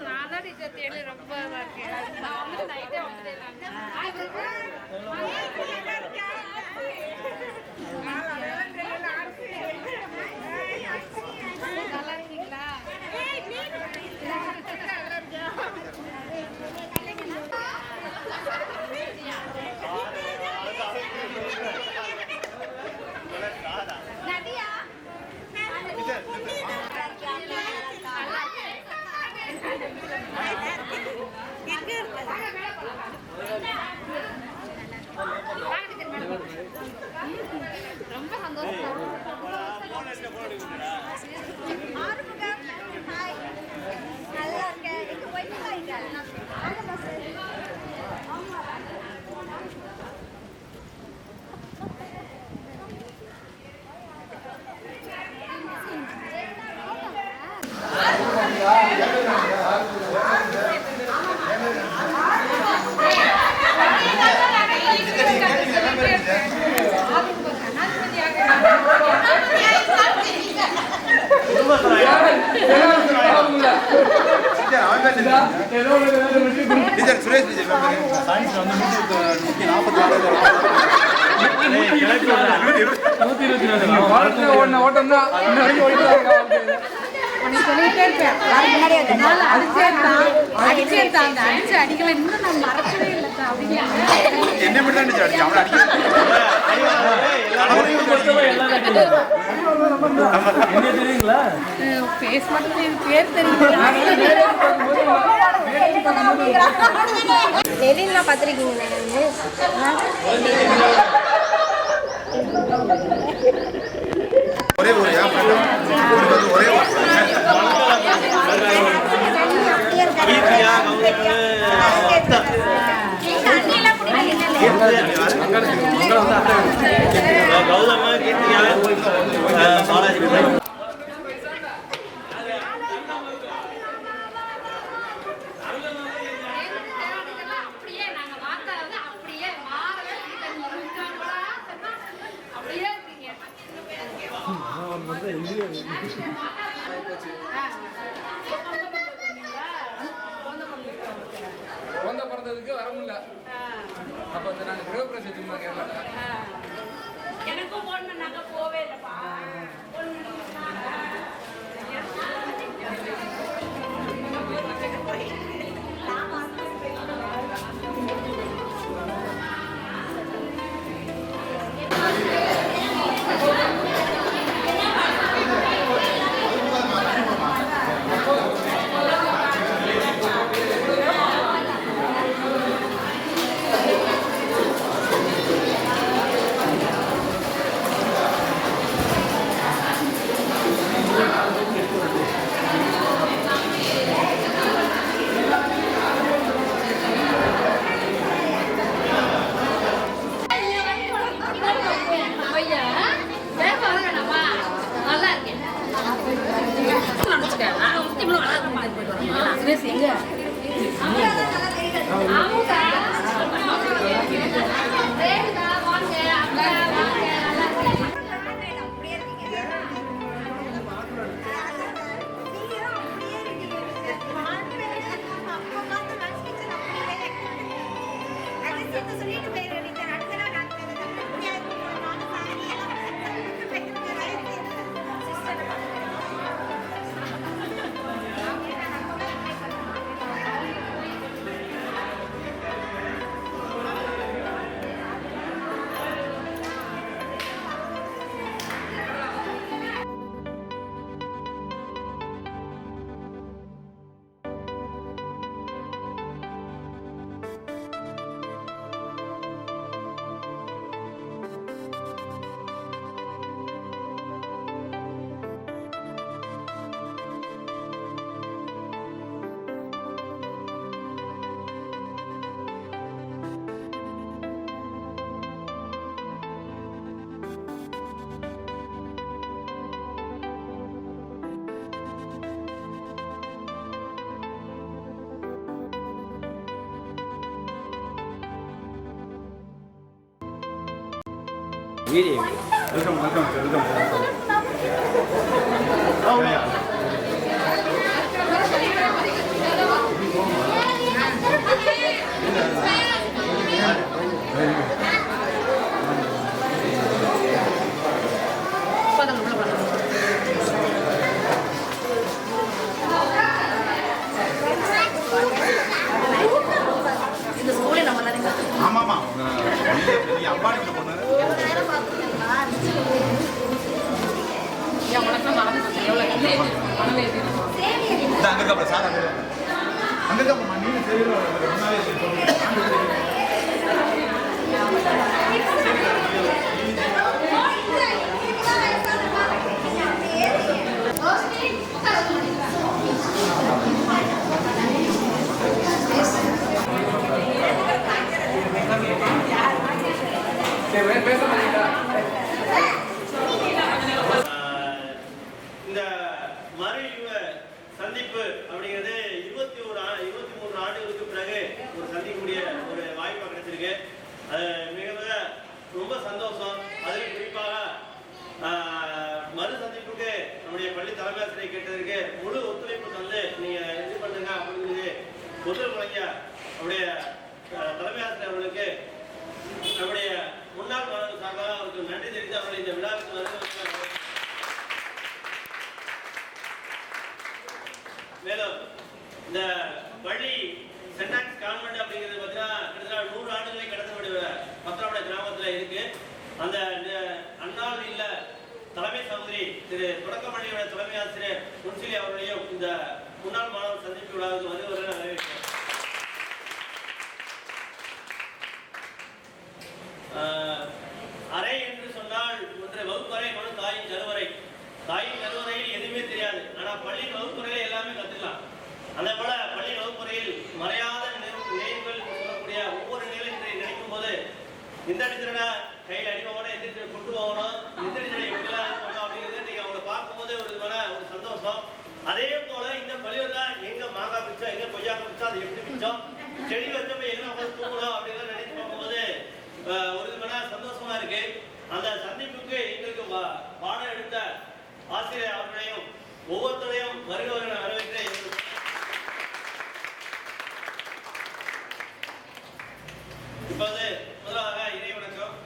நான் தான் டீச்சர் தேடி ரொம்ப இருக்கேன். நான் வந்து நைட்டே வந்துட்டேன். நல்லா இருக்கீங்களா? ரொம்ப சந்தோஷம். நல்லா இருக்கேன். எங்க போயிட்டு சொல்லிட்டே இருப்பேன். அடிக்கல இன்னும் நான் மறக்கவே இல்லை. பேச மாட்டேன். பேர் தெரியும். நெலின்லாம் பார்த்துருக்கீங்களா? ஒரே ஒரு கௌதம கீர்த்தியா பாலாஜி பிறந்ததுக்கு வர முடியல. அப்ப நாங்க கிரகப்பிரவேசம் எனக்கும் போனாங்க போவே இல்லப்பா. வீடியோ இந்த ஸ்கூலே நம்ம தானே ஆமாமா அப்பா நீங்க பொண்ணு அங்க சார் அங்க நீங்க சரி பேச மாட்டீங்களா? இந்த மறுயுக சந்திப்பு அப்படிங்கிறது 23 ஆண்டுகளுக்கு பிறகு ஒரு சந்திக்கக்கூடிய ஒரு வாய்ப்பு கிடைச்சிருக்கு. அது மிக மிக ரொம்ப சந்தோஷம். அதில் குறிப்பாக மறு சந்திப்புக்கு நம்முடைய பள்ளி தலைமை ஆசிரியர் கேட்டதற்கு முழு ஒத்துழைப்பு தந்து நீங்க இது பண்ணுங்க அப்படிங்கிறது முதல் கலைஞர் நம்முடைய தலைமை ஆசிரியர் அவர்களுக்கு நம்முடைய முன்னாள் மாணவர்கள் சார்பாக அவருக்கு நன்றி தெரிவித்து அவர்களை இந்த விழாவுக்கு வருகிறார்கள். மேலும் இந்த பள்ளி சென்டாக்ஸ் கான்வென்ட் அப்படிங்கிறது பார்த்தீங்கன்னா கிட்டத்தட்ட 100 ஆண்டுகளை கடந்தபடி பத்திரமடை கிராமத்தில் இருக்கு. அந்த அண்ணாவில் இல்ல தலைமை சகோதரி திரு தொடக்கப்பள்ளியோட தலைமை ஆசிரியர் முன்சிலி அவர்களையும் இந்த முன்னாள் மாணவர் சந்திப்பு விழாவுக்கு வருவதை வரவேற்கிறேன். அறை என்று சொன்னால் ஒன்றை வகுப்பறை இன்னொன்று தாயின் கருவறை. தாயின் கருவறையில் எதுவுமே தெரியாது, ஆனா பள்ளி வகுப்பறையில எல்லாமே கத்துக்கலாம். அதே போல பள்ளி வகுப்பறையில் மறையாத நினைவுகள் சொல்லக்கூடிய ஒவ்வொரு நிலையை நினைக்கும் போது இந்த அடித்தடை கையில் அடிப்போட எந்திரிச்சு கொண்டு போகணும், இந்த அடித்தடை எப்படிலாம் இருக்கணும் அப்படிங்கிறது நீங்க அவங்களை பார்க்கும்போது ஒரு ஒரு சந்தோஷம். அதே போல இந்த பள்ளியோட எங்க மாங்காய் பிச்சோம், எங்க கொய்யா பிச்சோம், அது எப்படி பிச்சோம், செடி வச்சப்ப எங்க உட்காந்து தூங்கணும் அப்படிங்கிறத நினைச்சு பார்க்கும்போது ஒரு விதமான சந்தோஷமா இருக்கு. அந்த சந்திப்புக்கு எங்களுக்கு பாடம் எடுத்த ஆசிரியர் அவர்களையும் ஒவ்வொருத்தரையும் வருகிறவர்களை வரவேற்று இப்போது முதலாக இறை வணக்கம்.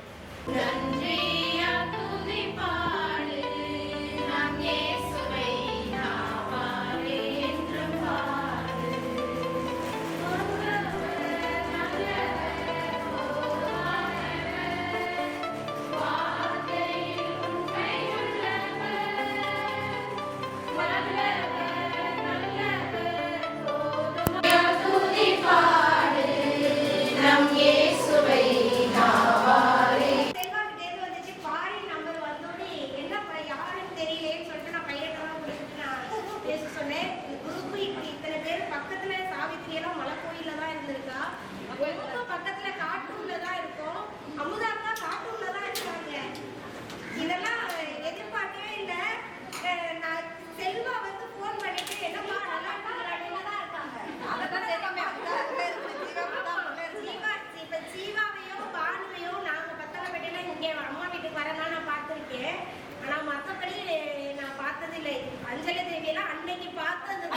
அஞ்சலி தேவியெல்லாம் அன்னைக்கு பார்த்தது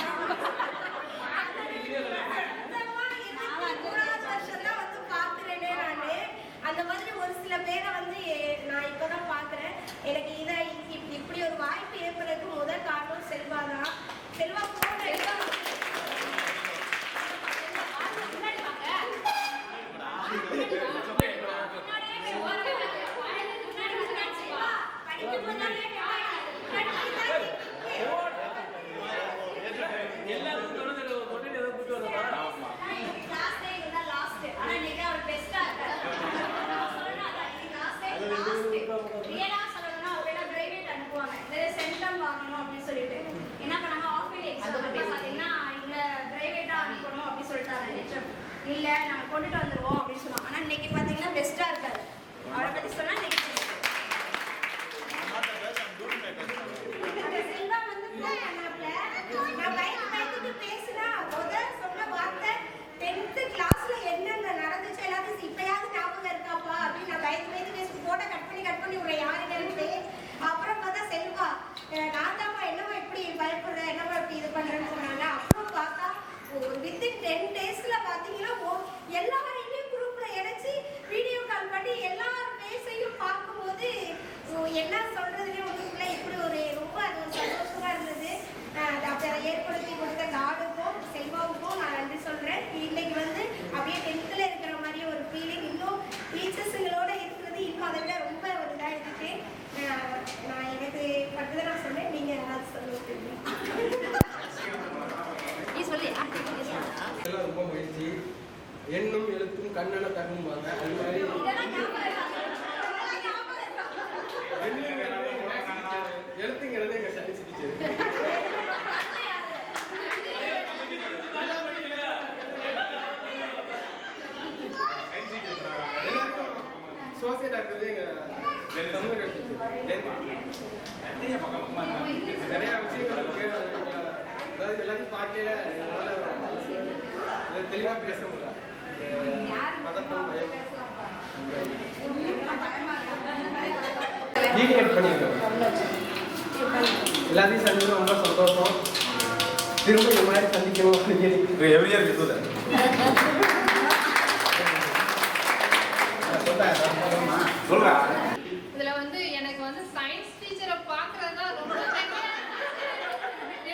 வருஷம் வந்து பாக்குறேனே நானு. அந்த மாதிரி ஒரு சில பேரை வந்து நான் இப்பதான் பாக்குறேன். எனக்கு இதை இப்படி ஒரு வாய்ப்பு ஏற்படுறதுக்கு முதல் காரணம் செல்வா தான். செல்வா இல்ல நாங்க கொண்டுட்டு வந்துருவோம் அப்படின்னு சொன்னோம். ஆனா இன்னைக்கு பாத்தீங்கன்னா பெஸ்டா இருக்காரு. அவரை பத்தி சொன்னா சொல்லுவாங்க. அது மாதிரி எழுத்துங்கிறது எங்க சயின்ஸ் டீச்சர். சோசியல் ஆக்டிவிட்டி எங்க தமிழ் நிறைய விஷயங்கள் இருக்கு. அதாவது எல்லாத்தையும் பார்க்கல தெளிவா பேச முடியல. பதட்டம் பயம் டீகேட் பண்ணிருக்கோம். எல்லாத்தையும் சந்திச்சு ரொம்ப சந்தோஷம். திரும்ப இந்த மாதிரி சந்திக்கணும் அப்படின்னு எவ்ரி இயர் இது சொல்றா. இதுல வந்து எனக்கு வந்து சயின்ஸ் டீச்சரை பாக்குறது தான் ரொம்ப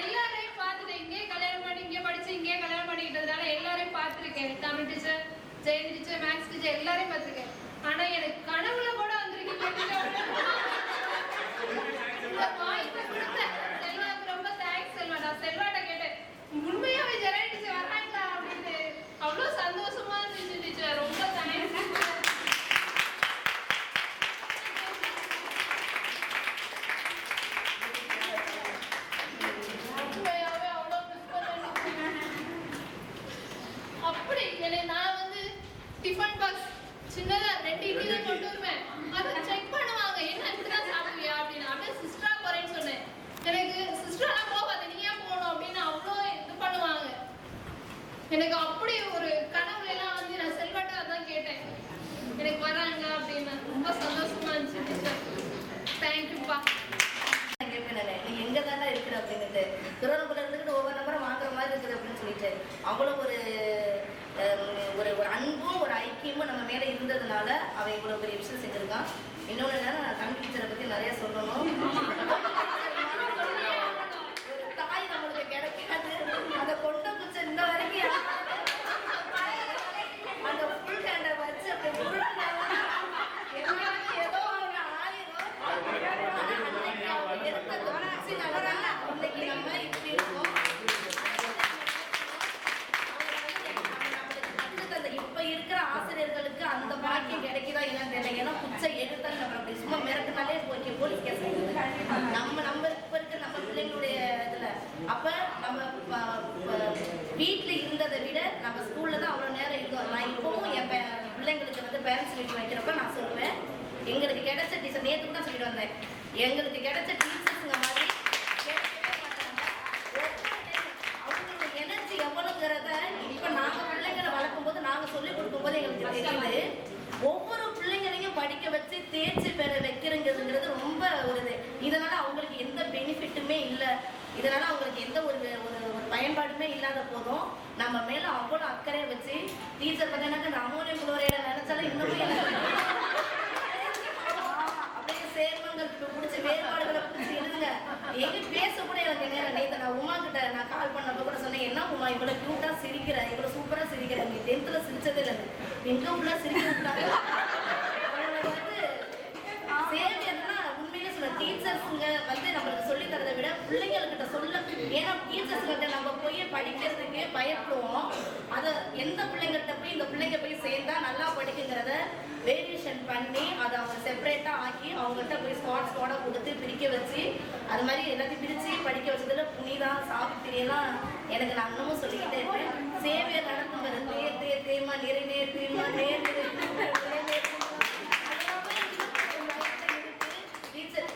எல்லாரையும் பார்த்துட்டு இங்கே கல்யாணம் பண்ணி இங்கே படிச்சு இங்கே கல்யாணம் பண்ணிக்கிட்டதுனால எல்லாரையும் பார்த்துருக்கேன். Tamil teacher, Jayanthi teacher, maths teacher எல்லாரையும் பார்த்துருக்கேன். ஆனா எனக்கு கனவுல கூட வந்திருக்கீங்க. செல்வாக்கு ரொம்ப தேங்க்ஸ் செல்வா. நான் செல்வாட்ட கேட்டேன், உண்மையாவே ஜெயந்தி டீச்சர் வர்றாங்களா அப்படின்னு. அவ்வளவு சந்தோஷமா இருந்துச்சு டீச்சர். ரொம்ப தேங்க்ஸ். நான் வந்து டிஃபன் பாக்ஸ் சின்னதா 2 இட்லி தான் கொண்டு வருவேன். அதை செக் பண்ணுவாங்க, என்ன இப்படிதான் சாப்பிடுவியா அப்படின்னு. அப்படியே சிஸ்டரா போறேன்னு சொன்னேன். எனக்கு சிஸ்டரா போகாத, நீ ஏன் போகணும் அப்படின்னு அவ்வளோ இது பண்ணுவாங்க. எனக்கு அப்படி ஒரு கனவுல எல்லாம் வந்து நான் செல்வாட்ட அதான் கேட்டேன், எனக்கு வராங்க அப்படின்னு. ரொம்ப சந்தோஷமா இருந்துச்சு டீச்சர். தேங்க்யூப்பா. நீ எங்க தானே இருக்கிற அப்படின்னுட்டு திருவண்ணாமலை இருந்துக்கிட்டு ஒவ்வொரு நம்பரும் வாங்குற மாதிரி இருக்குது அப்படின்னு சொல்லிட்டு அவ்வளோ ஒரு அன்பும் ஒரு ஐக்கியமும் நம்ம மேல இருந்ததுனால அவன் இவ்வளவு பெரிய விஷயம் செஞ்சிருக்கான். இன்னொன்னு நான் தமிழ் டீச்சரை பத்தி நிறைய சொல்லணும். ஒரு தாய் நம்மளுக்கு கிடைக்காது. அந்த கொண்ட குச்சை இந்த வரைக்கும் அந்த ஃபுல் ஹேண்டை வச்சு அப்படி ஏதோ ஒரு ஆயிரம் இன்னைக்கு நம்ம இப்படி இருக்கோம். இப்ப இருக்கிற ஆசிரியர்களுக்கு அந்த பாக்கியம் கிடைக்குதா என்னன்னு தெரியல. ஏன்னா குச்சை எடுத்தாலும் நம்ம அப்படி சும்மா மிரட்டினாலே போலீஸ் கேஸ் நம்ம இப்ப இருக்க நம்ம பிள்ளைங்களுடைய இதுல அப்ப நம்ம வீட்டுல இருந்ததை விட நம்ம ஸ்கூல்ல தான் அவ்வளவு நேரம் இருந்தோம். நான் இப்பவும் என் பிள்ளைங்களுக்கு வந்து பேரண்ட்ஸ் மீட்டிங் வைக்கிறப்ப நான் சொல்லுவேன், எங்களுக்கு கிடைச்ச டீச்சர் நேற்று தான் சொல்லிட்டு வந்தேன், எங்களுக்கு கிடைச்ச டீச்சர்ஸுங்க மாதிரி அவங்களோட எனர்ஜி எவ்வளவுங்கிறத இப்ப நாங்க பிள்ளைங்களை வளர்க்கும் போது நாங்க சொல்லிக் கொடுக்கும் போது எங்களுக்கு தெரியுது. ஒவ்வொரு பிள்ளைங்களையும் படிக்க வச்சு தேர்ச்சி பெற வைக்கிறங்கிறதுங்கிறது ரொம்ப ஒரு இது. இதனால அவங்களுக்கு எந்த பெனிஃபிட்டுமே இல்லை. இதனால அவங்களுக்கு எந்த ஒரு பயன்பாடுமே இல்லாத போதும் நம்ம மேல அவ்வளவு அக்கறையை வச்சு டீச்சர் பார்த்தீங்கன்னா அமோனியம் குளோரைட நினைச்சாலும் இன்னுமே அப்படியே சேர்மங்கள் பிடிச்ச வேறுபாடுகளை பிடிச்சி எழுதுங்க. எங்க பேச கூட எனக்கு நேரம் நேற்று நான் உமா கிட்ட நான் கால் பண்ணப்ப கூட சொன்னேன், என்ன உமா இவ்வளவு கியூட்டா சிரிக்கிற, இவ்வளவு சூப்பரா சிரிக்கிற, நீ 10th சிரிச்சதே இல்லை, எங்க உள்ள சிரிக்கிறாங்க. சேவியர்னா உண்மையிலே சொல்ல டீச்சர்ஸுங்க வந்து நம்மளுக்கு சொல்லி தரதை விட பிள்ளைங்கள்கிட்ட சொல்ல, ஏன்னா டீச்சர்ஸ்கிட்ட நம்ம போய் படிக்கிறதுக்கு பயப்படுவோம். அதை எந்த பிள்ளைங்கள்ட்ட போய் இந்த பிள்ளைங்க போய் சேர்ந்தா நல்லா படிக்குங்கிறத வேரியேஷன் பண்ணி அதை அவங்க செப்பரேட்டா ஆக்கி அவங்கள்ட்ட போய் ஸ்குவாட கொடுத்து பிரிக்க வச்சு அது மாதிரி எல்லாத்தையும் பிரிச்சு படிக்க வச்சதுல புனிதா சாவித்திரியெல்லாம் எனக்கு நான் இன்னமும் சொல்லிக்கிட்டே இருப்பேன். சேவியர் நடக்கும் போது தேமா நிறை நேர் தீர்மா நேர்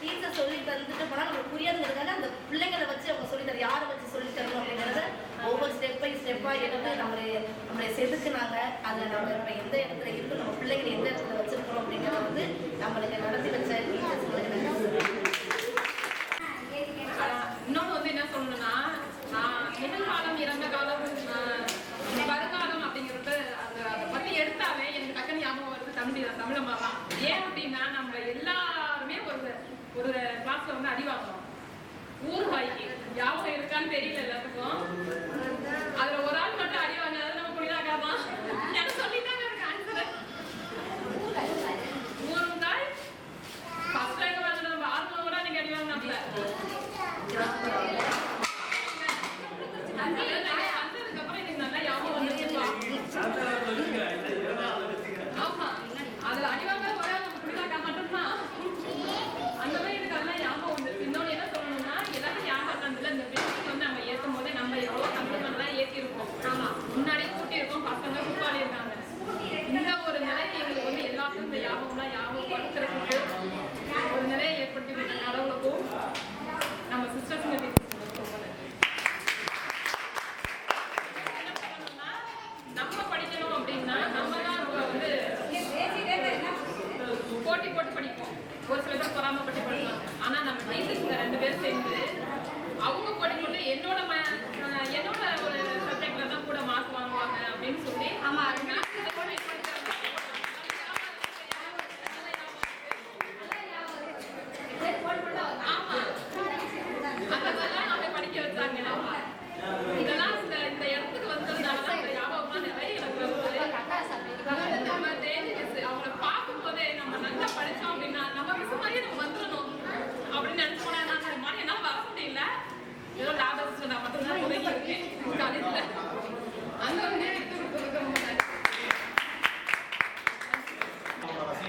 டீச்சர் சொல்லி தந்துட்டு போனா நமக்கு புரியாதுங்கிறதுனால அந்த பிள்ளைங்களை வச்சு அவங்க சொல்லி தர யாரை வச்சு சொல்லி தரணும் அப்படிங்கிறத ஒவ்வொரு ஸ்டெப் பை ஸ்டெப்பா எடுத்து நம்மளை செதுக்குனாங்க. அதில் நம்ம இப்போ எந்த இடத்துல இருக்கு, நம்ம பிள்ளைங்களை எந்த இடத்துல வச்சிருக்கிறோம் அப்படிங்கிறத வந்து நம்மளுக்கு நடத்தி வச்ச டீச்சர்ஸ்களுக்கு இன்னொன்று வந்து என்ன சொல்லணும்னா, நிகழ்காலம், இறந்த காலம், வருங்காலம் அப்படிங்கிறது அதை பத்தி எடுத்தாவே எனக்கு டக்குனு ஞாபகம் வருது தமிழம்மா தான். ஏன் அப்படின்னா நம்ம எல்லாருமே ஒரு கிளாஸ்ல வந்து அடி வாங்குறோம். ஊர்வாய்க்கு ஞாபகம் இருக்கான்னு தெரியல எல்லாத்துக்கும். அதுல ஒரு ஆள் மட்டும் அடி வாங்க, அது நம்ம புனிதாக்காமா எனக்கு சொல்லிட்டாங்க எனக்கு ஆன்சர். ஊருந்தாய் ஃபர்ஸ்ட் டைம் வந்து நம்ம ஆத்மா கூட நீங்க அடி வாங்கினாப்ல வந்ததுக்கு அப்புறம் எனக்கு நல்லா ஞாபகம் வந்துருச்சு.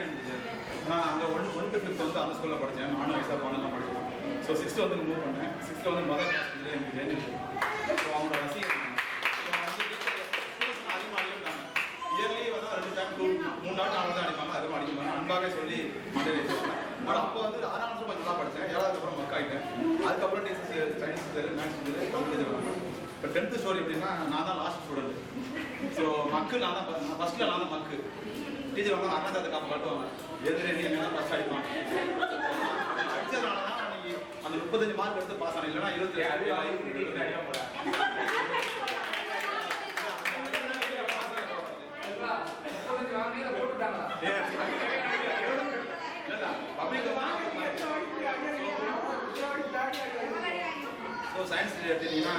இருந்துச்சு. நான் அங்கே 1 to 5th வந்து அந்த ஸ்கூலில் படித்தேன். நானும் வயசாக பானெல்லாம் படித்தேன். ஸோ 6th வந்து மூவ் பண்ணேன். 6th வந்து மதர் ஹாஸ்பிட்டலில் எனக்கு ஜெயினிச்சு. ஸோ அவங்களோட ரசிகர் ஸ்டூடெண்ட்ஸ் அதிகமாக அடிக்கிறாங்க. இயர்லி வந்து 2 டைம் 3 நாள் அவங்க தான் அடிப்பாங்க. அதிகமாக அடிப்பாங்க. அன்பாகவே சொல்லி மண்டே வச்சுருவாங்க. ஆனால் அப்போ வந்து 6ஆம் கிளாஸ் கொஞ்சம் நல்லா படித்தேன். 7வது அப்புறம் மக்காயிட்டேன். அதுக்கப்புறம் teachers science teacher maths teacher computer teacher. இப்போ 10th ஸ்டோரி எப்படின்னா நான் தான் லாஸ்ட் ஸ்டூடெண்ட். ஸோ மக்கு நான் தான் ஃபஸ்ட்டில் நான் தான் மக்கு. டீச்சர் வந்து அண்ணாச்சாரத்தை காப்ப காட்டுவாங்க. எதிரே நீ என்ன தான் ஃபஸ்ட் அடிப்பாங்க. அடிச்சதுனால தான் அன்னைக்கு அந்த 35 மார்க் எடுத்து பாஸ் ஆனேன். இல்லைன்னா 27 ஸோ சயின்ஸ் எடுத்தீங்கன்னா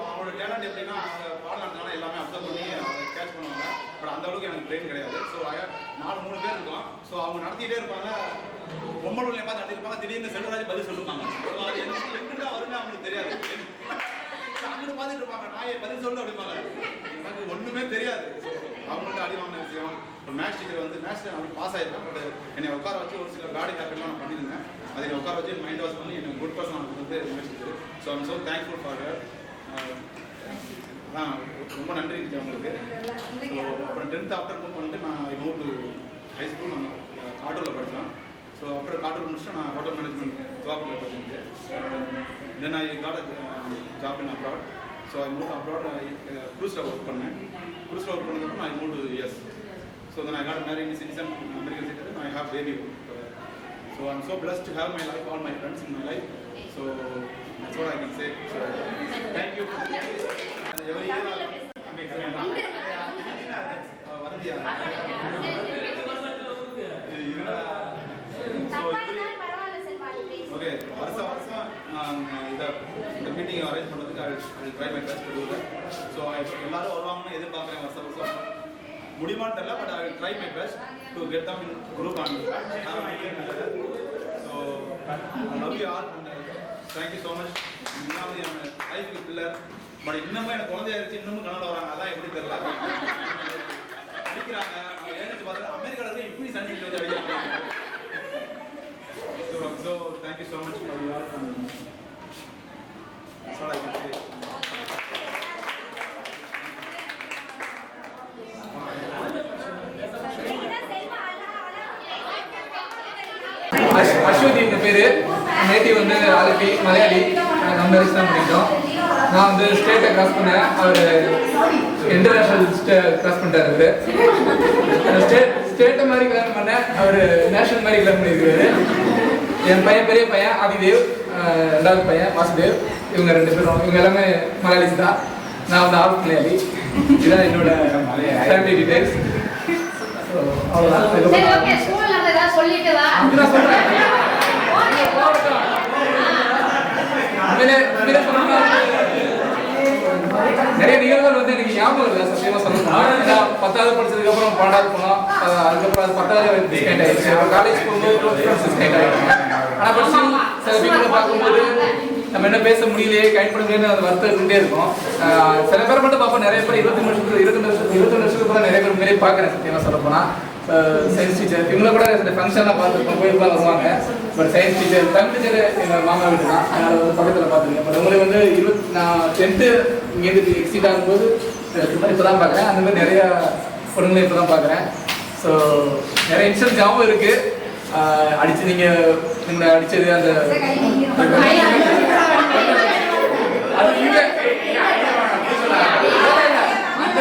அவங்களோட டேலண்ட் எப்படின்னா அவங்க பாடம் நடத்தினாலும் எல்லாமே அப்சர்வ் பண்ணி அதை கேட்ச் பண்ணுவாங்க. பட் அந்த அளவுக்கு எனக்கு பிரெயின் கிடையாது. ஸோ 3 பேர் இருக்கோம். ஸோ அவங்க நடத்திட்டே இருப்பாங்க. பொம்மல் உள்ள பார்த்து நடத்திருப்பாங்க. திடீர்னு செல்வராஜ் பதில் சொல்லுவாங்க. அது எங்கிட்ட வரும்னு அவங்களுக்கு தெரியாது. அங்கிட்டு பார்த்துட்டு இருப்பாங்க. நான் பதில் சொல்லு அப்படிப்பாங்க. எனக்கு ஒன்றுமே தெரியாது. அவங்கள்ட்ட அடி வாங்கின விஷயம். இப்போ மேத்ஸ் டீச்சர் வந்து மேத்ஸில் நான் பாஸ் ஆகிருக்கேன். பட் என்னை உட்கார வச்சு ஒரு சில காடி ஹேபிட்லாம் நான் பண்ணியிருந்தேன். அதை என்னை உட்கார வச்சு மைண்ட் வாஷ் பண்ணி எனக்கு குட் பர்சன் ஆனது வந்து maths teacher. So I'm so thankful for her. ரொம்ப நன்றி உங்களுக்கு. ஸோ அப்புறம் 10th ஆஃப்டர் மூவ் பண்ணிட்டு நான் மூவ் டு ஹை ஸ்கூல். நான் காட்டூரில் படித்தேன். ஸோ அப்புறம் காட்டூர் முடிச்சுட்டு நான் ஹோட்டல் மேனேஜ்மெண்ட் ஜாப்பில் படிச்சிருந்தேன். Then I got a job in abroad. So I move abroad. க்ரூஸில் ஒர்க் பண்ணேன். க்ரூஸில் ஒர்க் பண்ணதுக்கப்புறம் நான் move to US. So then I got married in citizen American citizen. I have baby. So I'm so blessed to have my life, all my friends in my life. So that's what I can say. So thank you. Every year வரதியா okay வருஷம் இந்த meeting arrange பண்ணுறதுக்கு I will try my best to do that. So எல்லாரும் வருவாங்கன்னு எதிர்பார்க்குறேன் வருஷம் முடியுமான்னு தெரியல. But I will try my best to get them in group and have a meeting together. So I love you all and thank you so much. இன்னும் என் life pillar. But இன்னமும் எனக்கு குழந்தையாயிருச்சு. இன்னமும் கனவுல வராங்க. அதான் எப்படி தெரியல அடிக்கிறாங்க. அவங்க ஏன்னு பார்த்தா அமெரிக்காவில் இப்படி சந்திச்சு வச்சு அடிக்கிறாங்க. So thank you so much for you all. That's all I can say. Aswathi இந்த பேர். நேட்டிவ் வந்து ஆலப்பி, மலையாளி. நம்ம மேரேஜ் தான் பண்ணிட்டோம். நான் வந்து ஸ்டேட்டை கிராஸ் பண்ணேன். அவர் இன்டர்நேஷ்னல் கிராஸ் பண்ணிட்டாரு. ஸ்டேட்டை மாதிரி கல்யாணம் பண்ணேன். அவர் நேஷனல் மாதிரி கல்யாணம் பண்ணியிருக்காரு. என் பையன் பெரிய பையன் ஆதிதேவ், 2வது பையன் வாசுதேவ். இவங்க 2 பேரும் இவங்க எல்லாமே மலையாளிஸ் தான். நான் வந்து ஆஃப் மலையாளி. இதுதான் என்னோட ஃபேமிலி டீடைல்ஸ். நிறைய நிகழ்வுகள் வந்து எனக்கு ஞாபகம் இல்லை. சத்தியமா சொல்லணும். 10வது படிச்சதுக்கு அப்புறம் 12வது போனோம். அதுக்கப்புறம் அது 10வது டிஸ்கவுண்ட் ஆயிடுச்சு. காலேஜ் போகும்போது டிஸ்கவுண்ட் ஆயிடுச்சு. ஆனால் படிச்சு சில வீட்டில் பார்க்கும்போது நம்ம என்ன பேச முடியலையே, கைட் பண்ண முடியல, அந்த வருத்தம் இருந்துட்டே இருக்கும். சில பேரை மட்டும் பார்ப்போம். நிறைய பேர் 22 வருஷத்துக்கு கூட நிறைய பேர் முன்னாடியே பார்க்குறேன். சத்தியமாக சொல்ல போனால் சயின்ஸ் டீச்சர் இவங்கள கூட சில ஃபங்க்ஷன்லாம் பார்த்துருக்கோம். கோயிலுக்குலாம் வருவாங்க. But science teacher Tamil teacher எங்கள் மாமா வீட்டு தான். அதனால் வந்து பக்கத்தில் பார்த்துருக்கேன். பட் உங்களுக்கு வந்து நான் 10th இங்கேருந்து எக்ஸிட் ஆகும்போது இப்போ தான் பார்க்குறேன். அந்த மாதிரி நிறையா பொண்ணுங்களை இப்போ தான் பார்க்குறேன். ஸோ நிறைய இன்சிடென்ட் ஞாபகம் இருக்குது. அடிச்சு நீங்களை அடித்தது அந்த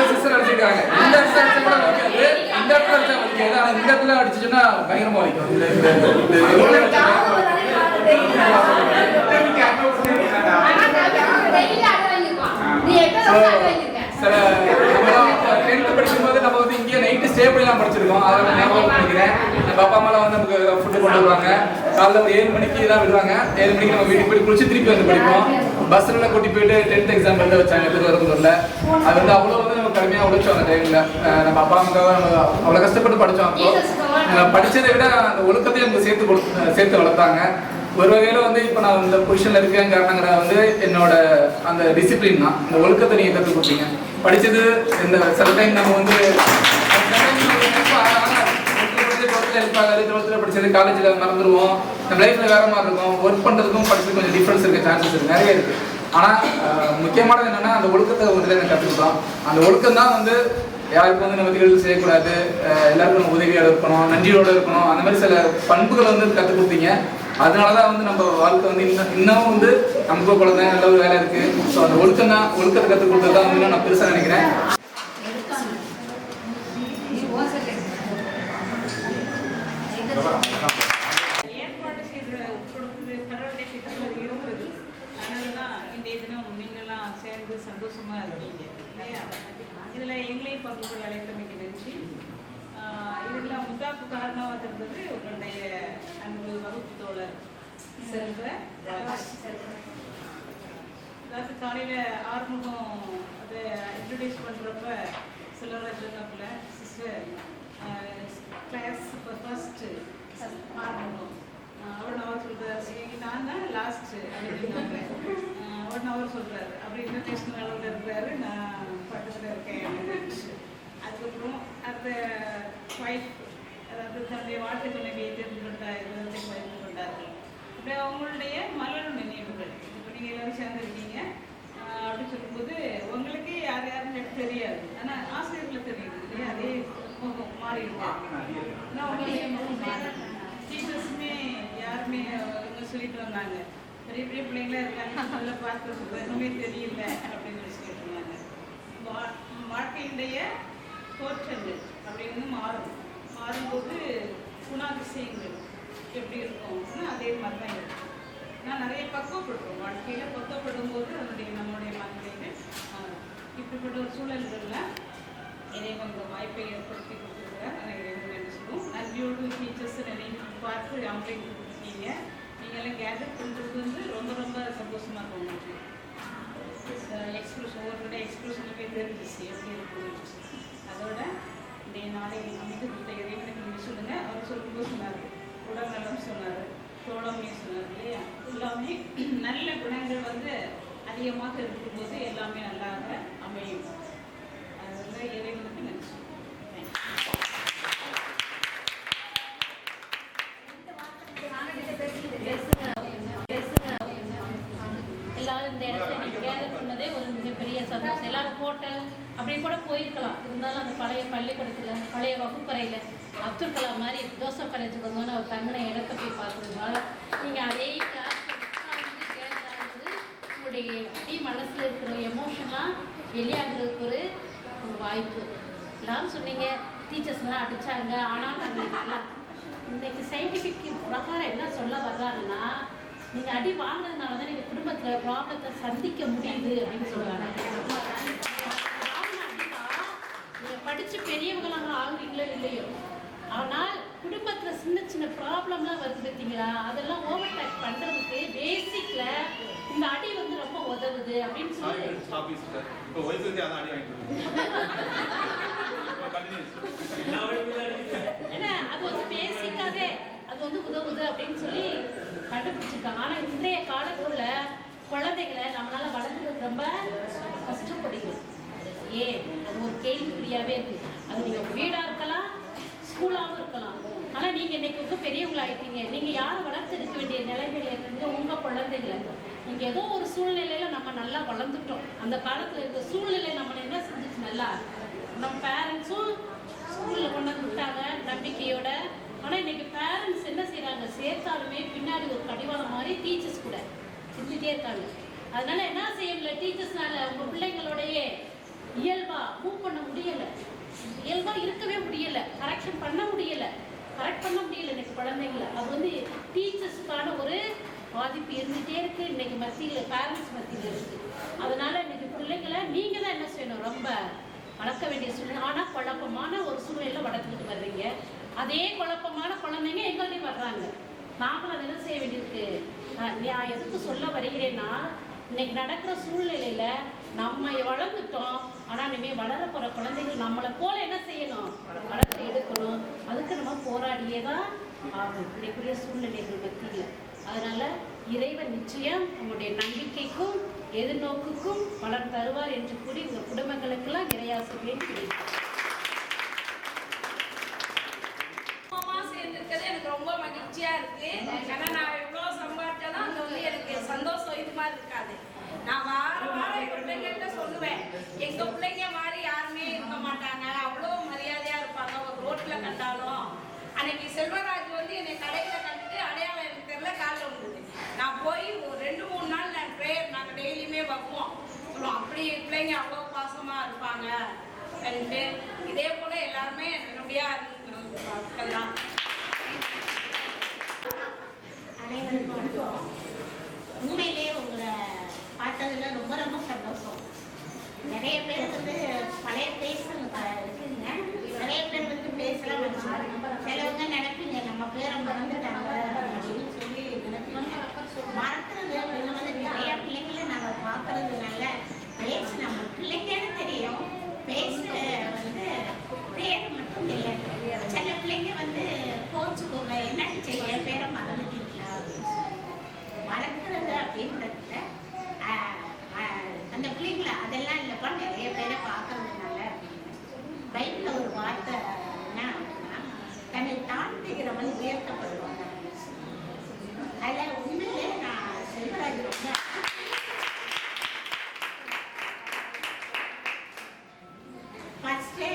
சிஸ்டர் அடிச்சிருக்காங்க. இந்த இடத்துல அடிச்சா கூட வலிக்காது. இந்த இடத்துல அடிச்சா வலிக்காது. ஆனால் இந்த இடத்துல அடிச்சுன்னா பயங்கரமா வலிக்கும். சில 10th படிக்கும்போது நம்ம வந்து இங்கே நைட்டு ஸ்டே பண்ணிலாம் படிச்சிருக்கோம். அதை நான் ஞாபகம் பண்ணிக்கிறேன். நம்ம அப்பா அம்மாலாம் வந்து நமக்கு ஃபுட்டு கொண்டு வருவாங்க. காலைல ஒரு 7 மணிக்கு தான் விடுவாங்க. 7 மணிக்கு நம்ம வீட்டுக்கு போய் குளிச்சு திருப்பி வந்து படிப்போம். பஸ்ஸில் கூட்டி போயிட்டு 10th எக்ஸாம் எழுத வச்சாங்க. திருவரம்பூரில் அது வந்து அவ்வளோ வந்து நம்ம கடுமையாக உழைச்சோம். அந்த டைமில் நம்ம அப்பா அம்மாவுக்காக நம்ம அவ்வளோ கஷ்டப்பட்டு படித்தோம். அப்போ படித்ததை விட அந்த ஒழுக்கத்தையும் நமக்கு சேர்த்து வளர்த்தாங்க. ஒரு வகையில் வந்து இப்போ நான் இந்த பொசிஷனில் இருக்கேன் காரணங்கிற வந்து என்னோட அந்த டிசிப்ளின் தான். இந்த ஒழுக்கத்தை நீங்கள் கற்றுக் கொடுத்தீங்க. படித்தது இந்த சில டைம் நம்ம வந்து ஆகாது, 12th படிச்சது காலேஜில் மறந்துடுவோம், நம்ம லைஃப்பில் வேறு மாதிரி இருக்கும், ஒர்க் பண்ணுறதுக்கும் படிச்சது கொஞ்சம் டிஃப்ரென்ஸ் இருக்க சான்சஸ் இருக்குது, நிறைய இருக்குது. ஆனால் முக்கியமானது என்னென்னா அந்த ஒழுக்கத்தை வந்து எனக்கு கற்றுக்கிட்டோம். அந்த ஒழுக்கம் தான் வந்து யாருக்கும் வந்து நம்ம திகழ்ச்சி செய்யக்கூடாது, எல்லாருக்கும் நம்ம உதவியோடு இருக்கணும், நன்றியோடு இருக்கணும், அந்த மாதிரி சில பண்புகளை வந்து கற்றுக் கொடுத்தீங்க. அதனால தான் வந்து நம்ம வாழ்க்கை வந்து இன்னும் வந்து நமக்கு குழந்தை நல்ல ஒரு வேலை இருக்குது. ஸோ அந்த ஒழுக்கத்தை கற்றுக் கொடுத்தது தான் வந்து நான் பெருசாக நினைக்கிறேன். ஏற்பாடு செய்கிற கொடுக்குது கடவுளுடைய திட்டங்கள் இருந்தது. அதனால தான் இன்றைய தினம் நீங்கள்லாம் சேர்ந்து சந்தோஷமாக இருக்கீங்க இல்லையா? இதில் எங்களையும் பங்குகள் அழைத்தமைக்கு நன்றி. இதெல்லாம் முத்தாப்பு காரணமாக இருந்தது உங்களுடைய அன்பு வகுப்பு தோழர் செல்வ. அதாவது காலையில் ஆறுமுகம் அதை இன்ட்ரடியூஸ் பண்ணுறப்ப செல்வராஜ் சொன்னப்பல சிஸ்டர் கிளாஸ் இப்போ ஃபர்ஸ்ட்டு ஆரம்பம் 1 hour சொல்கிறாரு, நான் தான் லாஸ்ட்டு அப்படின்னாங்க. 1 hour சொல்கிறாரு, அப்படி இன்டர்நேஷ்னல் அளவில் இருக்கிறாரு, நான் பக்கத்தில் இருக்கேன் அப்படின்னு. அதுக்கப்புறம் அந்த ஒய்ஃப், அதாவது தன்னுடைய வாழ்க்கை துணைவியை தெரிந்து கொண்டார், பகிர்ந்து கொண்டார்கள். அப்படி அவங்களுடைய மலரும் நினைவுகள். இப்போ நீங்கள் எல்லோரும் சேர்ந்துருக்கீங்க அப்படின்னு சொல்லும்போது உங்களுக்கு யார் யாருன்னு எனக்கு தெரியாது, ஆனால் ஆசிரியர்களை தெரியுது இல்லையா? அதே முகம் மாறி இருக்கு. டீச்சர்ஸுமே யாருமே அவங்க சொல்லிட்டு வந்தாங்க, பெரிய பெரிய பிள்ளைங்களா இருக்காங்க, நல்லா பார்த்து எதுவுமே தெரியல அப்படின்னு சொல்லிட்டு இருந்தாங்க. வாழ்க்கையினுடைய தோற்றங்கள் அப்படின்னு மாறும்போது குணாதிசயங்கள் எப்படி இருக்கும்னு அதே மாதிரி தான் இருக்கும். நான் நிறைய பக்குவப்படுறோம், வாழ்க்கையில் பக்குவப்படும் போது நம்மளுடைய மனநிலைகள் இப்படிப்பட்ட ஒரு சூழல்களில் இறைவன் இந்த வாய்ப்பை ஏற்படுத்தி கொடுத்துருக்கிறார். எனக்கு இறைவன் நன்றி சொல்லுவோம். நன்றியோடு டீச்சர்ஸ் நிறைய பார்த்து அவங்களையும் கொடுத்துருக்கீங்க. நீங்கள்லாம் கேதர் பண்ணுறது வந்து ரொம்ப ரொம்ப சந்தோஷமாக இருக்கும். உங்களுக்கு எக்ஸ்பிரஷன் ஒவ்வொருடைய எக்ஸ்பிரஷனுமே தெரிஞ்சிச்சு எப்படி இருக்கும். அதோட இந்த நாளை அமைந்து கொடுத்த இறைவனுக்கு நீங்கள் சொல்லுங்கள். அவர் சொல்லும்போது சொன்னார், உடல் நலம் சொன்னார், தோழமையும் சொன்னார் இல்லையா? எல்லாமே நல்ல குணங்கள் வந்து அதிகமாக இருக்கும்போது எல்லாமே நல்லாக அமையும். அதனால் இறைவனுக்கு நன்றி சொல்லுங்கள். எல்லாரும் இந்த இடத்துல நீங்க கேதர் பண்ணதே ஒரு மிகப்பெரிய சந்தோஷம். எல்லாரும் ஹோட்டல் அப்படி கூட போயிருக்கலாம், இருந்தாலும் அந்த பழைய பள்ளிக்கூடத்துல பழைய வகுப்பறையில அப்துல் கலாம் மாதிரி ஜோசப் காலேஜுக்கு வந்தோன்னு அவர் தங்கின இடத்த போய் பார்த்துருந்தால் நீங்கள் அதே கிளாஸ் உங்களுடைய அடி மனசில் இருக்கிற எமோஷனாக வெளியாகிறதுக்கு ஒரு வாய்ப்பு. எல்லாரும் சொன்னீங்க டீச்சர்ஸ்லாம் அடித்தாங்க, ஆனால் நாங்கள் நல்லா இன்னைக்கு சயின்டிஃபிக் பிரகாரம் என்ன சொல்ல வர்றாங்கன்னா, நீங்கள் அடி வாங்கினதுனால தான் நீங்கள் குடும்பத்தில் ப்ராப்ளத்தை சந்திக்க முடியுது அப்படின்னு சொல்கிறாங்க. நீங்கள் படித்து பெரியவங்களாக ஆகுறீங்களோ இல்லையோ, ஆனால் குடும்பத்தில் சின்ன சின்ன ப்ராப்ளம்லாம் வருது பார்த்தீங்களா, அதெல்லாம் ஓவர் டேக் பண்ணுறதுக்கு பேசிக்கில் இந்த அடி வந்து ரொம்ப உதவுது அப்படின்னு சொல்லி ஏன்னா அது வந்து பேசிக்காதே அது வந்து உதவுது அப்படின்னு சொல்லி கண்டுபிடிச்சிருக்காங்க. ஆனால் இன்றைய காலத்துல குழந்தைகளை நம்மளால வளர்க்குறது ரொம்ப கஷ்டப்படுது. ஏன் அது ஒரு கேள்விக்குறியாவே இருக்கு. அது நீங்க வீடா இருக்கலாம், ஸ்கூலாகவும் இருக்கலாம். ஆனால் நீங்கள் இன்னைக்கு வந்து பெரியவங்களாயிட்டீங்க. நீங்கள் யாரும் வளர்த்து இருக்க வேண்டிய நிலைமையில இருந்து உங்கள் குழந்தைகளை நீங்கள் ஏதோ ஒரு சூழ்நிலையில் நம்ம நல்லா வளர்ந்துட்டோம். அந்த காலத்தில் இருக்க சூழ்நிலை நம்மளை என்ன செஞ்சிச்சு, நல்லா நம்ம பேரண்ட்ஸும் ஸ்கூலில் கொண்டு வந்து விட்டாங்க நம்பிக்கையோட. ஆனால் இன்னைக்கு பேரண்ட்ஸ் என்ன செய்கிறாங்க, சேர்த்தாலுமே பின்னாடி ஒரு கடிவாளம் மாதிரி டீச்சர்ஸ் கூட செஞ்சுட்டே இருக்காங்க. அதனால என்ன செய்ய முடியல, டீச்சர்ஸ்னால உங்கள் பிள்ளைங்களோடைய இயல்பாக மூவ் பண்ண முடியலை, இயல்பாக இருக்கவே முடியலை, கரெக்ட் பண்ண முடியலை இன்னைக்கு குழந்தைங்கள. அது வந்து டீச்சர்ஸுக்கான ஒரு பாதிப்பு இருந்துகிட்டே இருக்குது இன்னைக்கு மத்தியில், பேரண்ட்ஸ் மத்தியில் இருக்குது. அதனால இன்னைக்கு பிள்ளைங்களை நீங்கள் தான் என்ன செய்யணும், ரொம்ப வளர்க்க வேண்டிய சூழ்நிலை. ஆனால் குழப்பமான ஒரு சூழ்நிலையில் வளர்த்துக்கிட்டு வர்றீங்க. அதே குழப்பமான குழந்தைங்க எங்கள்டையும் வர்றாங்க. நாங்களும் அதை என்ன செய்ய வேண்டியிருக்கு. நான் எதுக்கு சொல்ல வருகிறேன்னா, இன்னைக்கு நடக்கிற சூழ்நிலையில நம்ம வளர்ந்துட்டோம். ஆனால் இனிமேல் வளர போகிற குழந்தைகள் நம்மளை போல என்ன செய்யணும், வளர்த்து எடுக்கணும். அதுக்கு நம்ம போராடியே தான் ஆகும் இன்னைக்குரிய சூழ்நிலைகள் மத்தியில். அதனால இறைவன் நிச்சயம் உங்களுடைய நம்பிக்கைக்கும் எதிர்நோக்குக்கும் பலன் தருவார் என்று கூறி உங்கள் குடும்பங்களுக்கெல்லாம் இறையாசிரியர் கிடைக்கும். சேர்ந்திருக்கிற மகிழ்ச்சியா இருக்கு. ஏன்னா நான் எவ்வளவு சம்பாதிச்சாலும் அங்க வந்து எனக்கு சந்தோஷம் இது மாதிரி இருக்காது. நான் வாரம் எங்க பிள்ளைங்கள்ட்ட சொல்லுவேன், எங்க பிள்ளைங்க மாதிரி யாருமே இருக்க மாட்டாங்க, அவ்வளோ மரியாதையா இருப்பாங்க. ஒரு ரோட்ல கண்டாலும் அன்னைக்கு செல்வராஜ் வந்து என்னை கடையில கண்டுட்டு அடையாளம் எனக்கு தெரியல, காலில் வந்தது. நான் போய் ஒரு 2-3 நாள் நான் ப்ரேயர் நாங்கள் டெய்லியுமே வைப்போம். சொல்லுவோம் அப்படி பிள்ளைங்க அவ்வளோ பாசமா இருப்பாங்க. இதே போல எல்லாருமே நல்லபடியா இருக்கலாம். அனைவருக்கும் வணக்கம். உண்மையிலேயே உங்களை பார்த்ததுல ரொம்ப ரொம்ப சந்தோஷம். நிறைய பேர் வந்து பழைய பேசுங்க இருக்குங்க, நிறைய பேர் வந்து பேசலாம் வச்சுருக்காங்க. சிலவங்க நினைப்பீங்க நம்ம பேரை மறந்துட்டாங்க அப்படின்னு சொல்லி நினைப்பீங்க. மறக்கிறது அப்படின்னு வந்து நிறைய பிள்ளைங்களை நாங்கள் பார்க்கறதுனால பேசு நம்ம பிள்ளைங்கன்னு தெரியும், பேச வந்து பேர் மட்டும் இல்லை. சில பிள்ளைங்க வந்து கோச்சுக்கோங்க, என்னன்னு செய்ய பேரை மறந்துட்டீங்களா அப்படின்னு சொல்லி மறக்கிறது அப்படின்றதுல அந்த பிள்ளைங்களை அதெல்லாம் இல்லைப்பா நிறைய பேரை பார்க்கறதுனால அப்படின்னு. பைபிளில் ஒரு வார்த்தை என்ன அப்படின்னா, தன்னை தாழ்த்துகிறவன் உயர்த்தப்படுவாங்க. அதில் உண்மையிலே நான் செல்வராஜ் ரொம்ப ஃபர்ஸ்ட்டு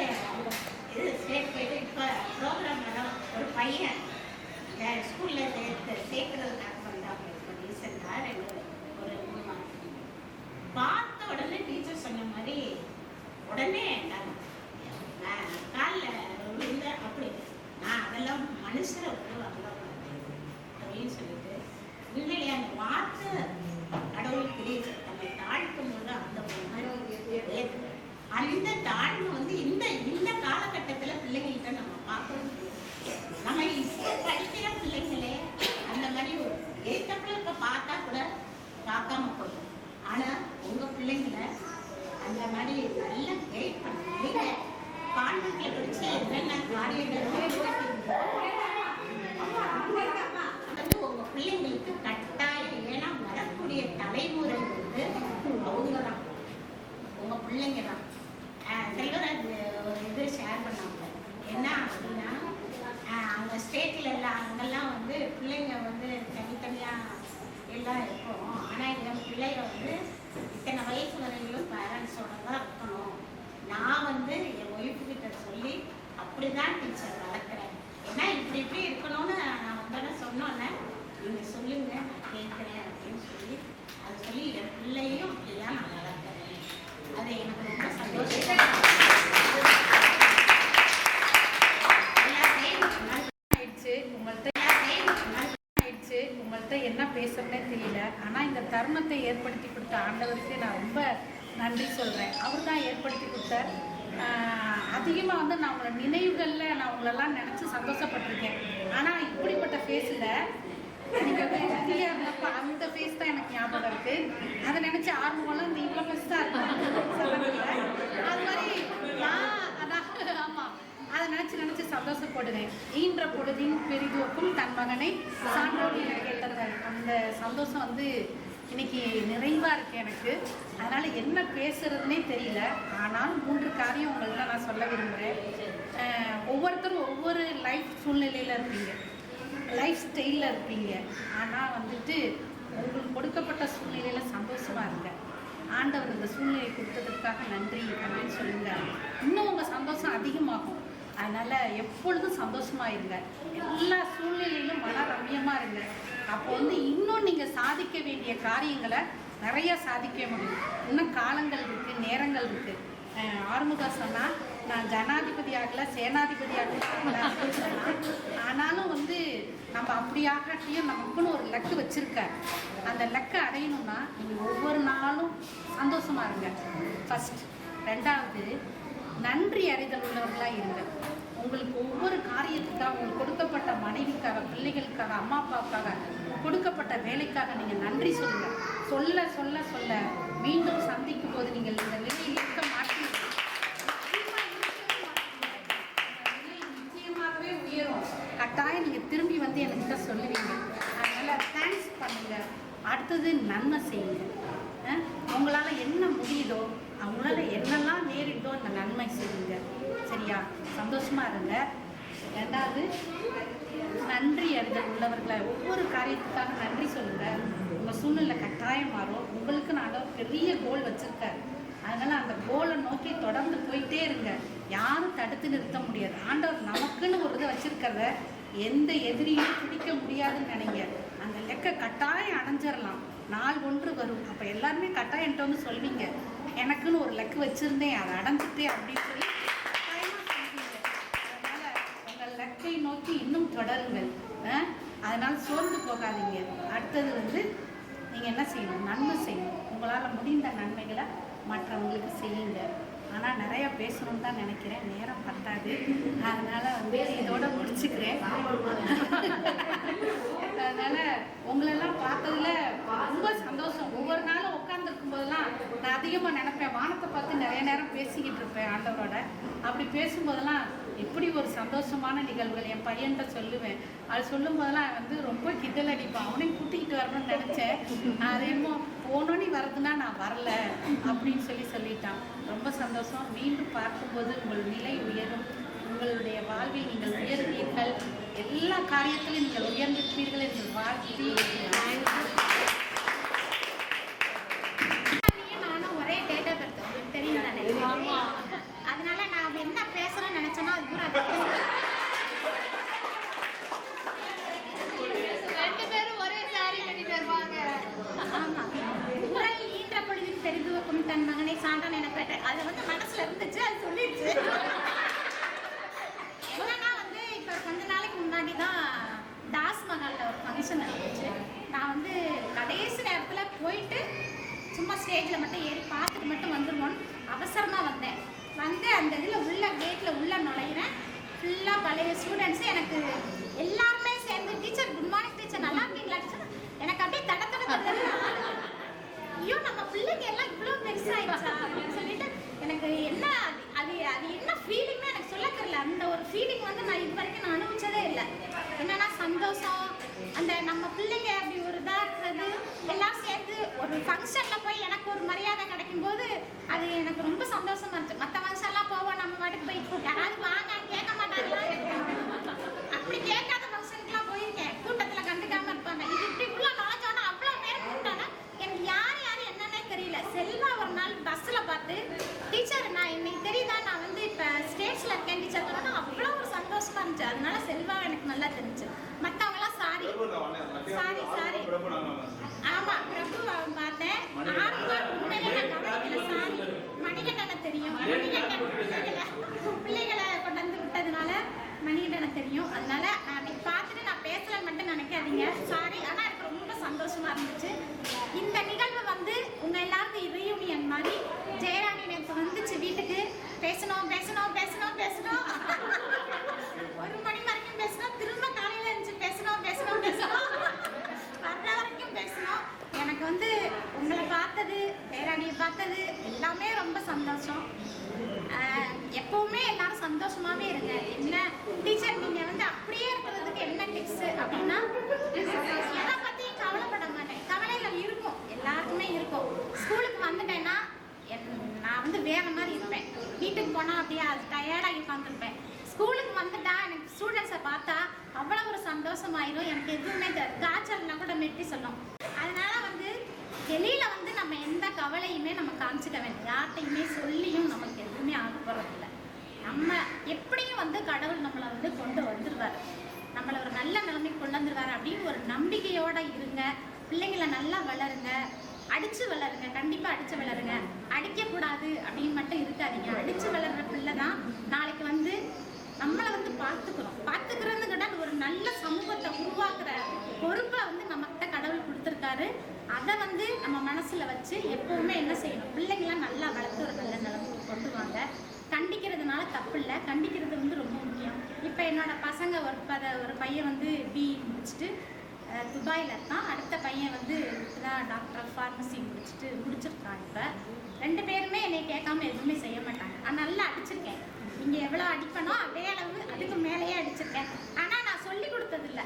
இது ஸ்டேட் போயிட்டு இப்போ ப்ரோக்ராம் வரும். ஒரு பையன் ஸ்கூலில் சேர்க்கறதுக்காக வந்தாங்க இப்போ ரீசெண்டாக ஒரு 3 மாதம். பார்த்த உடனே டீச்சர் சொன்ன மாதிரி உடனே காலில் விழுந்த அப்படி நான் அதெல்லாம் மனுஷரை விடுவாங்களா அப்படின்னு சொல்லிட்டு உண்மையிலே அந்த வார்த்தை கடவுள் தெரியுது. நம்ம தாழ்த்தும் போது அந்த தாழ்வு வந்து இந்த காலகட்டத்தில் பிள்ளைங்கள்ட்ட நம்ம பார்க்கணும். நம்ம இப்போ படிக்கிற பிள்ளைங்களே அந்த மாதிரி ஒரு ஏற்றப்பட இப்போ பார்த்தா கூட பார்க்காம போகும். ஆனால் உங்கள் பிள்ளைங்களை அந்த மாதிரி நல்லா கைட் பண்ணுங்க. கான்வென்ட்ல படிச்சு என்னென்ன காரியங்கள் வந்து உங்கள் பிள்ளைங்களுக்கு கட்டாயம். ஏன்னா வரக்கூடிய தலைமுறை வந்து அவங்க தான், உங்கள் பிள்ளைங்க தான். செல்வராஜ் ஒரு இது ஷேர் பண்ணாங்க. என்ன அப்படின்னா அவங்க ஸ்டேட்டில் எல்லாம் அங்கெல்லாம் வந்து பிள்ளைங்க வந்து தனித்தனியாக எல்லாம் இருக்கும். ஆனால் என் பிள்ளைய வந்து இத்தனை வயசு வரையிலும் பேரண்ட்ஸோட தான் இருக்கணும். நான் வந்து என் ஒய்ஃபுக்கிட்ட சொல்லி அப்படி தான் டீச்சர் வளர்க்குறேன். ஏன்னா இப்படி இப்படி இருக்கணும்னு நான் வந்தோன்னே சொன்னோன்னே நீங்கள் சொல்லுங்க நான் கேட்குறேன் அப்படின்னு சொல்லி அதை சொல்லி என் பிள்ளையும் அப்படிதான் நான் வளர்க்குறேன். அது எனக்கு ரொம்ப சந்தோஷம். உங்கள்கிட்ட என்ன பேசுறதுனே தெரியல. ஆனால் இந்த தருணத்தை ஏற்படுத்தி கொடுத்த ஆண்டவருக்கு நான் ரொம்ப நன்றி சொல்கிறேன். அவர் தான் ஏற்படுத்தி கொடுத்தார். அதிகமாக வந்து நான் உங்களோட நினைவுகளில் நான் உங்களெல்லாம் நினச்சி சந்தோஷப்பட்டிருக்கேன். ஆனால் இப்படிப்பட்ட ஃபேஸில் நீங்கள் ஹெல்த்தியாக இருந்தப்போ அந்த ஃபேஸ் தான் எனக்கு ஞாபகம் இருக்குது. அதை நினச்சி ஆர்வமெல்லாம் இந்த இவ்வளோ ஃபேஸ் தான் இருக்கும். அது மாதிரி அதான் ஆமாம், அதை நினச்சி சந்தோஷப்படுவேன். ஈன்ற பொழுதின் பெரிதுவக்கும் தன் மகனை சான்றோடு என கேட்டது. அந்த சந்தோஷம் வந்து இன்னைக்கு நிறைவாக இருக்குது எனக்கு. அதனால் என்ன பேசுறதுனே தெரியல. ஆனால் 3 காரியம் உங்கள்கிட்ட நான் சொல்ல விரும்புகிறேன். ஒவ்வொருத்தரும் ஒவ்வொரு லைஃப் சூழ்நிலையில் இருப்பீங்க, லைஃப் ஸ்டைலில் இருப்பீங்க. ஆனால் வந்துட்டு உங்களுக்கு கொடுக்கப்பட்ட சூழ்நிலையில் சந்தோஷமாக இருங்க. ஆண்டவர் இந்த சூழ்நிலையை கொடுத்ததற்காக நன்றி அப்படின்னு சொல்லுங்க. இன்னும் உங்கள் சந்தோஷம் அதிகமாகும். அதனால் எப்பொழுதும் சந்தோஷமாக இருங்க. எல்லா சூழ்நிலையிலும் மன ரம்யமாக இருங்க. அப்போ வந்து இன்னும் நீங்கள் சாதிக்க வேண்டிய காரியங்களை நிறைய சாதிக்க முடியும். இன்னும் காலங்கள் இருக்குது, நேரங்கள் இருக்குது. ஆறுமுகா சொன்னால் நான் ஜனாதிபதி ஆகலை, சேனாதிபதி ஆகலை அப்படின்னு சொன்னால், ஆனாலும் வந்து நம்ம அப்படியாகட்டியும் நமக்குன்னு ஒரு லக்கு வச்சுருக்க. அந்த லக்கை அடையணும்னா நீங்கள் ஒவ்வொரு நாளும் சந்தோஷமாக இருங்க ஃபஸ்ட். 2வது நன்றி அறிதல் உள்ளவர்களாக இருங்க. உங்களுக்கு ஒவ்வொரு காரியத்துக்காக, உங்களுக்கு கொடுக்கப்பட்ட மனைவிக்காக, பிள்ளைகளுக்காக, அம்மா அப்பாவுக்காக, கொடுக்கப்பட்ட வேலைக்காக நீங்கள் நன்றி சொல்லுங்கள். சொல்ல சொல்ல சொல்ல மீண்டும் சந்திக்கும் போது நீங்கள் இந்த நிலையில் இருக்க மாட்டீங்க. நிச்சயமாகவே உயரும். கட்டாயம் நீங்கள் திரும்பி வந்து என்கிட்ட சொல்லுவீங்க. அதனால் தேங்க்ஸ் பண்ணுங்கள். அடுத்தது நன்மை செய்யுங்க. உங்களால் என்ன முடியுதோ, அவங்களால என்னெல்லாம் நேரிட்டோ அந்த நன்மை செய்யுங்க. சரியா? சந்தோஷமாக இருங்க. 2வது நன்றி அறிதல் உள்ளவர்களை ஒவ்வொரு காரியத்துக்காக நன்றி சொல்லுங்கள். உங்கள் சூழ்நிலை கட்டாயம் மாறும். உங்களுக்கு நான் பெரிய கோல் வச்சுருக்காரு. அதனால் அந்த கோலை நோக்கி தொடர்ந்து போயிட்டே இருங்க. யாரும் தடுத்து நிறுத்த முடியாது. ஆண்டவர் நமக்குன்னு ஒரு இதை வச்சுருக்கிறத எந்த எதிரியும் பிடிக்க முடியாதுன்னு நினைங்க. அந்த லெக்க கட்டாயம் அடைஞ்சிடலாம். நாள் ஒன்று வரும். அப்போ எல்லாருமே கட்டாயம் என்கிட்ட வந்து சொல்வீங்க, எனக்குன்னு ஒரு லெக்கு வச்சுருந்தேன், அதை அடைஞ்சிட்டேன் அப்படின்னு சொல்லி கட்டாயமாக சொல்வீங்க. அதனால் உங்கள் லெக்கை நோக்கி இன்னும் தொடருங்கள். அதனால் சோர்ந்து போகாதீங்க. அடுத்தது வந்து நீங்கள் என்ன செய்யணும்? நன்மை செய்யணும். உங்களால் முடிந்த நன்மைகளை மற்றவங்களுக்கு செய்யுங்க. ஆனால் நிறையா பேசணும்னு தான் நினைக்கிறேன், நேரம் பத்தாது. அதனால் வந்து இதோட முடிச்சுக்கிறேன். அதனால் உங்களெல்லாம் பார்த்ததுல ரொம்ப சந்தோஷம். ஒவ்வொரு நாளும் உட்காந்துருக்கும் போதெல்லாம் நான் அதிகமாக நினைப்பேன், வானத்தை பார்த்து நிறைய நேரம் பேசிக்கிட்டு இருப்பேன் ஆண்டவரோட. அப்படி பேசும்போதெல்லாம் இப்படி ஒரு சந்தோஷமான நிகழ்வுகள் என் பையன்கிட்ட சொல்லுவேன். அது சொல்லும் போதெல்லாம் வந்து ரொம்ப கிண்டல் அடிப்பான். அவனையும் கூட்டிக்கிட்டு வரணும்னு நினச்சேன். அது என்னமோ போனோன்னு வரதுன்னா நான் வரல அப்படின்னு சொல்லிட்டான். ரொம்ப சந்தோஷம். மீண்டும் பார்க்கும்போது உங்கள் நிலை உயரும். உங்களுடைய வாழ்வில் நீங்கள் உயர்வீர்கள். எல்லா காரியத்திலும் நீங்கள் உயர்ந்திருப்பீர்கள் என்று வாழ்த்தி நானும் ஒரே டேட்டா பர்த் உங்களுக்கு தெரியும் தானே? அதனால நான் என்ன பேசணும்னு நினைச்சேன்னா அது பூரா ரெண்டு பேரும் ஒரே சாரி கட்டிட்டு வருவாங்க. ஆமா, உரல் ஈன்ற பொழுதில் தெரிந்து வைக்கும் தன் மகனை சான்றான் என கேட்டேன். அது வந்து மனசுல இருந்துச்சு, அது சொல்லிடுச்சு. என்னன்னா வந்து இப்போ கொஞ்ச நாளைக்கு முன்னாடி தான் தாஸ்மஹாலில் ஒரு ஃபங்க்ஷன் நடந்துச்சு. நான் வந்து கடைசி நேரத்தில் போயிட்டு சும்மா ஸ்டேஜில் மட்டும் ஏறி பார்த்துட்டு மட்டும் வந்துடுவோன்னு அவசரமாக வந்தேன். வந்து அந்த இதில் உள்ள கேட்டில் உள்ள நுழையிறேன். ஃபுல்லாக பழைய ஸ்டூடெண்ட்ஸு. எனக்கு எல்லாருமே சேர்ந்து டீச்சர் குட் மார்னிங் டீச்சர் நல்லா இருக்கீங்களா டீச்சர், எனக்கு அப்படியே தட ஐயோ நம்ம பிள்ளைங்க எல்லாம் இவ்வளோ பெருசாகிடுச்சா அப்படின்னு சொல்லிட்டு எனக்கு என்ன அது அது என்ன ஃபீலிங்னு எனக்கு சொல்ல தெரியல. அந்த ஒரு ஃபீலிங் வந்து நான் இது வரைக்கும் நான் அனுபவிச்சதே இல்லை. என்னன்னா சந்தோஷம், அந்த நம்ம பிள்ளைங்க அப்படி ஒரு இதாக இருக்கிறது, எல்லாம் சேர்ந்து ஒரு ஃபங்க்ஷனில் போய் எனக்கு ஒரு மரியாதை கிடைக்கும்போது அது எனக்கு ரொம்ப சந்தோஷமா இருந்துச்சு. மற்ற ஃபங்க்ஷன்லாம் போவோம், நம்ம வாட்டுக்கு போய் யாராவது வாங்க கேட்க மாட்டாங்களா, அப்படி கேட்காத ஃபங்க்ஷனுக்குலாம் போயிருக்கேன். கூட்டத்தில் கண்டுக்காமல் இருப்பாங்க. இது இப்படி உள்ள நுழைஞ்சோன்னா அவ்வளோ பேர் கூட்டானா எனக்கு யார் என்னன்னே தெரியல. செல்வா ஒரு நாள் பஸ்ஸில் பார்த்து டீச்சர் நான் இன்னைக்கு தெரியுதா நான் வந்து இப்போ ஸ்டேட்ஸில் இருக்கேன் டீச்சர் சொன்னா அவ்வளோ ஒரு சந்தோஷமா இருந்துச்சு. அதனால செல்வா எனக்கு நல்லா தெரிஞ்சு. மற்றவங்களாம் சாரி சாரி சாரி ஆமாம் பிரபு பார்த்தேன். உண்மையிலே நான் கவனிக்கல. சாரி மணிகண்டனை தெரியும். பிள்ளைகளை கொண்டு வந்து விட்டதுனால மணிகண்டனை தெரியும். அதனால நான் அன்னைக்கு பார்த்துட்டு நான் பேசலன்னு மட்டும் நினைக்காதீங்க. சாரி. ஆனால் எனக்கு ரொம்ப சந்தோஷமா இருந்துச்சு. இந்த நிகழ்வு வந்து உங்க எல்லாருக்கும் ரீயூனியன் மாதிரி. ஜெயராணி நேற்று வந்துச்சு வீட்டுக்கு. பேசணும் பேசணும் பேசணும் பேசணும் 1 மணி வரைக்கும் பேசணும். திரும்ப காலையில இருந்துச்சு பேசணும் பேசணும் பேசணும் வர்ற வரைக்கும் பேசணும். எனக்கு வந்து உங்களை பார்த்தது, ஜெயராணியை பார்த்தது எல்லாமே ரொம்ப சந்தோஷம். எப்பவுமே எல்லாரும் சந்தோஷமாவே இருங்க. என்ன டீச்சர் நீங்க வந்து அப்படியே இருக்கிறதுக்கு என்ன டிப்ஸ் அப்படின்னா, எதை பத்தியும் கவலைப்பட மாட்டேன். கவலைகள் இருக்கும், எல்லாருக்குமே இருக்கும். ஸ்கூலுக்கு வந்துட்டேன்னா நான் வந்து வேற மாதிரி இருப்பேன். வீட்டுக்கு போனா அப்படியே அது டயர்டாகி உட்காந்துருப்பேன். ஸ்கூலுக்கு வந்துட்டா எனக்கு ஸ்டூடெண்ட்ஸை பார்த்தா அவ்வளோ ஒரு சந்தோஷமாயிரும். எனக்கு எதுவுமே காய்ச்சல்னா கூட மெட்டி சொல்லும். அதனால வந்து வெளியில வந்து நம்ம எந்த கவலையுமே நம்ம காமிச்சிக்க வேண்டாம். யார்கிட்டையுமே சொல்லியும் நமக்கு எதுவுமே ஆக போறதில்லை. நம்ம எப்படியும் வந்து கடவுள் நம்மளை வந்து கொண்டு வந்துடுவார். நம்மளை ஒரு நல்ல நிலைமைக்கு கொண்டு வந்துடுவார் அப்படின்னு ஒரு நம்பிக்கையோட இருங்க. பிள்ளைங்களை நல்லா வளருங்க. அடிச்சு வளருங்க. கண்டிப்பாக அடிச்சு வளருங்க. அடிக்கக்கூடாது அப்படின்னு மட்டும் இருக்காதீங்க. அடிச்சு வளர்ற பிள்ளை தான் நாளைக்கு வந்து நம்மளை வந்து பார்த்துக்கிறோன்னு கேட்டால் ஒரு நல்ல சமூகத்தை உருவாக்குற பொறுப்பை வந்து நம்மகிட்ட கடவுள் கொடுத்துருக்காரு. அதை வந்து நம்ம மனசில் வச்சு எப்பவுமே என்ன செய்யணும், பிள்ளைங்களாம் நல்லா வளர்த்து ஒரு நல்ல நிலைமைக்கு கொண்டு வாங்க. கண்டிக்கிறதுனால தப்பு இல்லை. கண்டிக்கிறது வந்து ரொம்ப முக்கியம். இப்போ என்னோட பசங்க ஒரு பையன் வந்து பிஇ முடிச்சுட்டு துபாயில் இருக்கான். அடுத்த பையன் வந்து இப்போதான் டாக்டர் ஃபார்மசி முடிச்சிருக்கான். இப்போ 2 பேருமே என்னை கேட்காம எதுவுமே செய்ய மாட்டாங்க. நான் நல்லா அடிச்சிருக்கேன். நீங்கள் எவ்வளோ அடிப்பனோ அதே அளவு அதுக்கு மேலேயே அடிச்சிருக்கேன். ஆனால் நான் சொல்லி கொடுத்ததில்ல.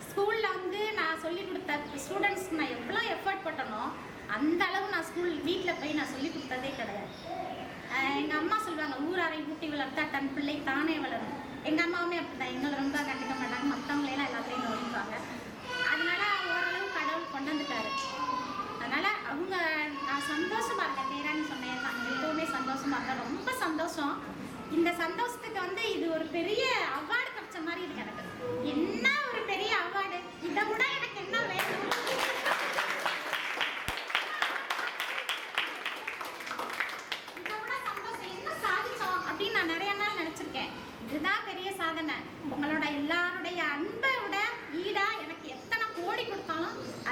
ஸ்கூலில் வந்து நான் சொல்லி கொடுத்த ஸ்டூடெண்ட்ஸ்க்கு நான் எவ்வளோ எஃபர்ட் போட்டனோ அந்த அளவு நான் வீட்டில் போய் நான் சொல்லி கொடுத்ததே கிடையாது. எங்கள் அம்மா சொல்லுவாங்க, ஊராரை ஊட்டி வளர்த்தா தன் பிள்ளை தானே வளரும். எங்கள் அம்மாவுமே அப்படி தான். எங்களை ரொம்ப கண்டுக்க மாட்டாங்க. மற்றவங்களெல்லாம் எல்லாத்தையும்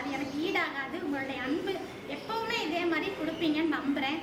அது எனக்கு ஈடாகாது. உங்களுடைய அன்பு எப்பவுமே இதே மாதிரி கொடுப்பீங்கன்னு நம்புகிறேன்.